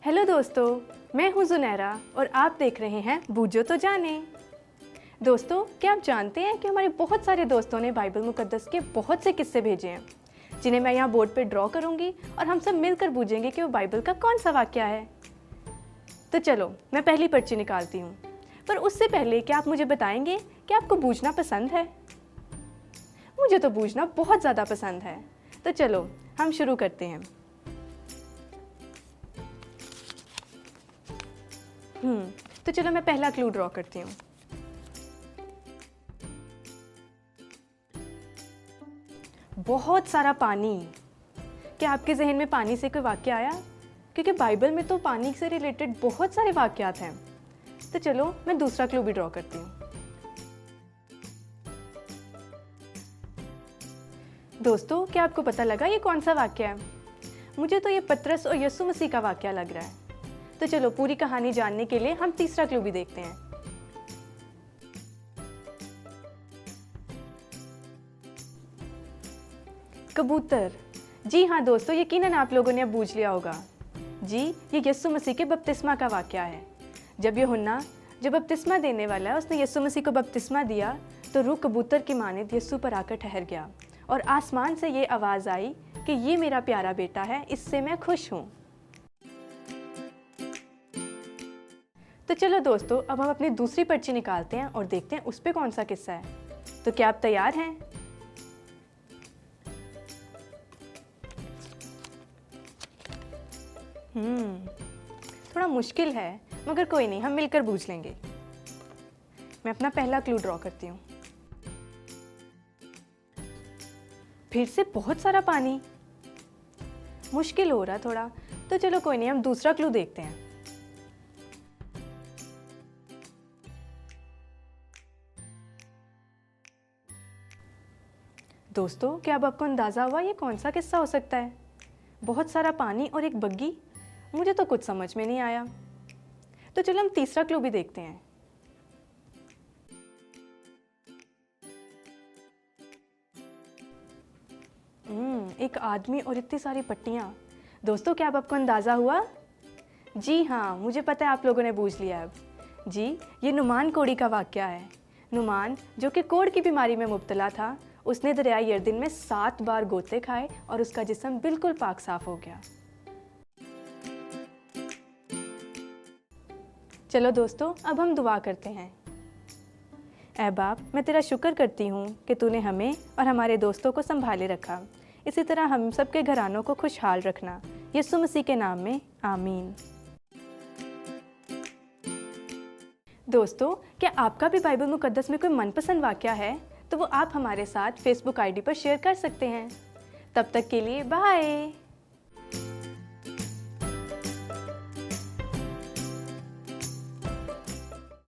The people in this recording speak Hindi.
हेलो दोस्तों, मैं हूँ जुनैरा और आप देख रहे हैं बूझो तो जाने। दोस्तों, क्या आप जानते हैं कि हमारे बहुत सारे दोस्तों ने बाइबल मुकद्दस के बहुत से किस्से भेजे हैं, जिन्हें मैं यहाँ बोर्ड पे ड्रॉ करूँगी और हम सब मिलकर बूझेंगे कि वो बाइबल का कौन सा वाक्य है। तो चलो, मैं पहली पर्ची निकालती हूँ, पर उससे पहले क्या आप मुझे बताएंगे कि आपको बूझना पसंद है? मुझे तो बूझना बहुत ज़्यादा पसंद है। तो चलो, हम शुरू करते हैं। तो चलो मैं पहला क्लू ड्रॉ करती हूँ। बहुत सारा पानी। क्या आपके जहन में पानी से कोई वाक्य आया? क्योंकि बाइबल में तो पानी से रिलेटेड बहुत सारे वाक्यात हैं। तो चलो मैं दूसरा क्लू भी ड्रॉ करती हूँ। दोस्तों, क्या आपको पता लगा ये कौन सा वाक्य है? मुझे तो ये पतरस और यीशु मसीह का वाक्य लग रहा है। तो चलो पूरी कहानी जानने के लिए हम तीसरा क्लू भी देखते हैं। कबूतर। जी हाँ दोस्तों, यकीनन आप लोगों ने अब बूझ लिया होगा। जी, ये यीशु मसीह के बपतिस्मा का वाक्य है। जब यूहन्ना जो बपतिस्मा देने वाला है उसने यीशु मसीह को बपतिस्मा दिया, तो रूह कबूतर की मानिंद यीशु पर आकर ठहर गया और आसमान से ये आवाज़ आई कि ये मेरा प्यारा बेटा है, इससे मैं खुश हूँ। तो चलो दोस्तों, अब हम अपनी दूसरी पर्ची निकालते हैं और देखते हैं उस पे कौन सा किस्सा है। तो क्या आप तैयार हैं? थोड़ा मुश्किल है, मगर कोई नहीं, हम मिलकर बूझ लेंगे। मैं अपना पहला क्लू ड्रॉ करती हूँ। फिर से बहुत सारा पानी। मुश्किल हो रहा थोड़ा, तो चलो कोई नहीं, हम दूसरा क्लू देखते हैं। दोस्तों, क्या अब आपको अंदाज़ा हुआ ये कौन सा किस्सा हो सकता है? बहुत सारा पानी और एक बग्गी। मुझे तो कुछ समझ में नहीं आया। तो चलो हम तीसरा क्लू भी देखते हैं। एक आदमी और इतनी सारी पट्टियाँ। दोस्तों, क्या अब आपको अंदाज़ा हुआ? जी हाँ, मुझे पता है आप लोगों ने बूझ लिया अब। जी, ये नुमान कोढ़ी का वाक्य है। नुमान, जो कि कोढ़ की बीमारी में मुब्तला था, उसने दरियाई यरदन में 7 बार गोते खाए और उसका जिस्म बिल्कुल पाक साफ हो गया। चलो दोस्तों, अब हम दुआ करते हैं। ऐ बाप, मैं तेरा शुक्र करती हूँ कि तूने हमें और हमारे दोस्तों को संभाले रखा। इसी तरह हम सबके घरानों को खुशहाल रखना। यीशु मसीह के नाम में आमीन। दोस्तों, क्या आपका भी बाइबल मुकद्दस में कोई मनपसंद वाक्य है? तो वो आप हमारे साथ फेसबुक आईडी पर शेयर कर सकते हैं। तब तक के लिए बाय।